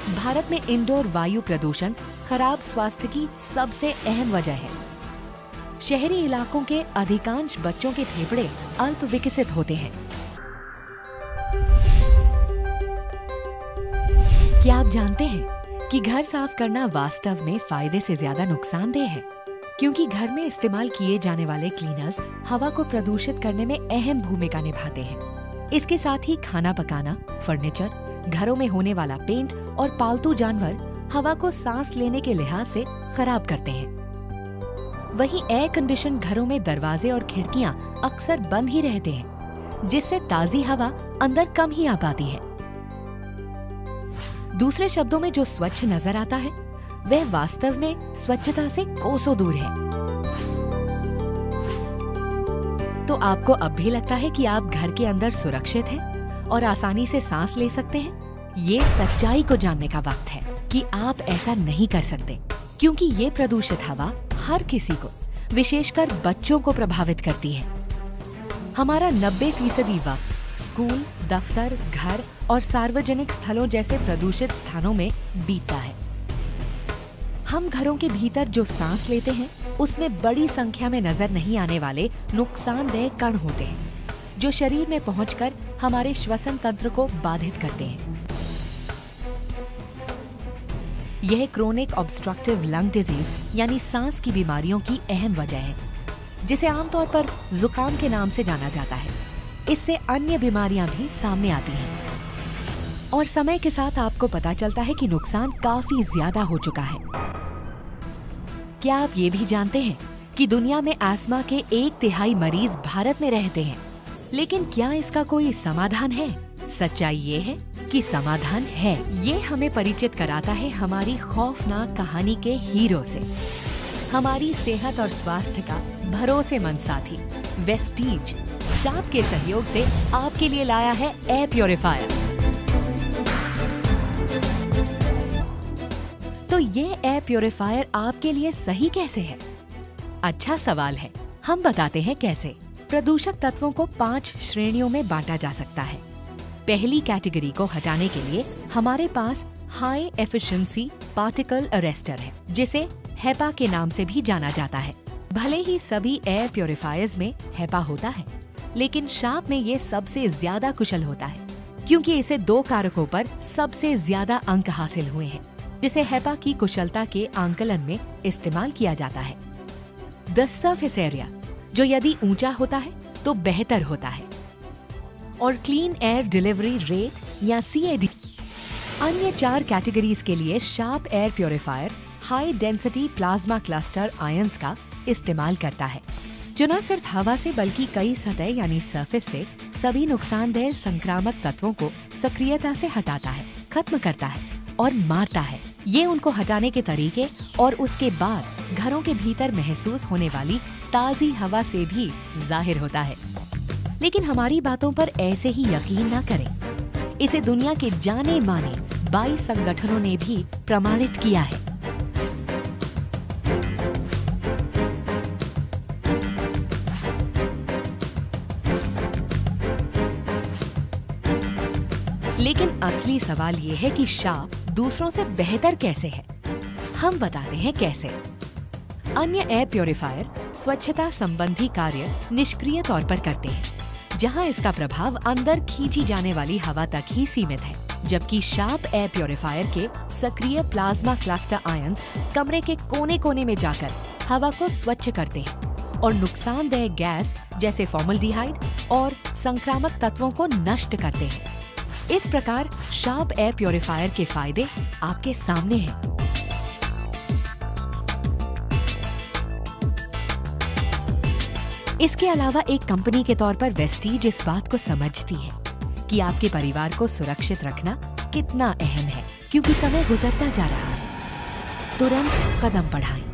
भारत में इंडोर वायु प्रदूषण खराब स्वास्थ्य की सबसे अहम वजह है। शहरी इलाकों के अधिकांश बच्चों के फेफड़े अल्प विकसित होते हैं। क्या आप जानते हैं कि घर साफ करना वास्तव में फायदे से ज्यादा नुकसानदेह है? क्योंकि घर में इस्तेमाल किए जाने वाले क्लीनर्स हवा को प्रदूषित करने में अहम भूमिका निभाते हैं। इसके साथ ही खाना पकाना, फर्नीचर, घरों में होने वाला पेंट और पालतू जानवर हवा को सांस लेने के लिहाज से खराब करते हैं। वहीं एयर कंडीशन घरों में दरवाजे और खिड़कियां अक्सर बंद ही रहते हैं, जिससे ताजी हवा अंदर कम ही आ पाती है। दूसरे शब्दों में जो स्वच्छ नजर आता है वह वास्तव में स्वच्छता से कोसों दूर है। तो आपको अब भी लगता है कि आप घर के अंदर सुरक्षित हैं और आसानी से सांस ले सकते हैं? ये सच्चाई को जानने का वक्त है कि आप ऐसा नहीं कर सकते, क्योंकि ये प्रदूषित हवा हर किसी को, विशेषकर बच्चों को प्रभावित करती है। हमारा 90% वक्त स्कूल, दफ्तर, घर और सार्वजनिक स्थलों जैसे प्रदूषित स्थानों में बीतता है। हम घरों के भीतर जो सांस लेते हैं उसमें बड़ी संख्या में नजर नहीं आने वाले नुकसानदेह कण होते हैं, जो शरीर में पहुंचकर हमारे श्वसन तंत्र को बाधित करते हैं। यह क्रोनिक ऑब्स्ट्रक्टिव लंग डिजीज यानी सांस की बीमारियों की अहम वजह है, जिसे आमतौर पर जुकाम के नाम से जाना जाता है। इससे अन्य बीमारियां भी सामने आती हैं और समय के साथ आपको पता चलता है कि नुकसान काफी ज्यादा हो चुका है। क्या आप ये भी जानते हैं कि दुनिया में अस्थमा के 1/3 मरीज भारत में रहते हैं? लेकिन क्या इसका कोई समाधान है? सच्चाई ये है कि समाधान है। ये हमें परिचित कराता है हमारी खौफनाक कहानी के हीरो से, हमारी सेहत और स्वास्थ्य का भरोसेमंद साथी वेस्टीज शाप के सहयोग से आपके लिए लाया है एयर प्योरीफायर। तो ये एयर प्योरीफायर आपके लिए सही कैसे है? अच्छा सवाल है, हम बताते हैं कैसे। प्रदूषक तत्वों को 5 श्रेणियों में बांटा जा सकता है। पहली कैटेगरी को हटाने के लिए हमारे पास हाई एफिशिएंसी पार्टिकल अरेस्टर है, जिसे हेपा के नाम से भी जाना जाता है। भले ही सभी एयर प्योरीफायर्स में हेपा होता है, लेकिन शाप में ये सबसे ज्यादा कुशल होता है, क्योंकि इसे 2 कारकों पर सबसे ज्यादा अंक हासिल हुए हैं, जिसे हेपा की कुशलता के आंकलन में इस्तेमाल किया जाता है। द सरफेस एरिया, जो यदि ऊंचा होता है तो बेहतर होता है, और क्लीन एयर डिलीवरी रेट या CAD। अन्य 4 कैटेगरीज के लिए sharp air purifier high density plasma cluster ions का इस्तेमाल करता है, जो न सिर्फ हवा से बल्कि कई सतह यानी सरफेस से सभी नुकसानदेह संक्रामक तत्वों को सक्रियता से हटाता है, खत्म करता है और मारता है। ये उनको हटाने के तरीके और उसके बाद घरों के भीतर महसूस होने वाली ताजी हवा से भी जाहिर होता है। लेकिन हमारी बातों पर ऐसे ही यकीन न करें। इसे दुनिया के जाने माने 22 संगठनों ने भी प्रमाणित किया है। लेकिन असली सवाल ये है कि शाप दूसरों से बेहतर कैसे है। हम बताते हैं कैसे। अन्य एयर प्योरीफायर स्वच्छता संबंधी कार्य निष्क्रिय तौर पर करते हैं, जहां इसका प्रभाव अंदर खींची जाने वाली हवा तक ही सीमित है, जबकि शार्प एयर प्योरीफायर के सक्रिय प्लाज्मा क्लस्टर आयंस कमरे के कोने कोने में जाकर हवा को स्वच्छ करते हैं और नुकसानदेह गैस जैसे फॉर्मल्डिहाइड और संक्रामक तत्वों को नष्ट करते हैं। इस प्रकार शार्प एयर प्योरीफायर के फायदे आपके सामने हैं। इसके अलावा एक कंपनी के तौर पर वेस्टीज इस बात को समझती है कि आपके परिवार को सुरक्षित रखना कितना अहम है, क्योंकि समय गुजरता जा रहा है। तुरंत कदम बढ़ाएं।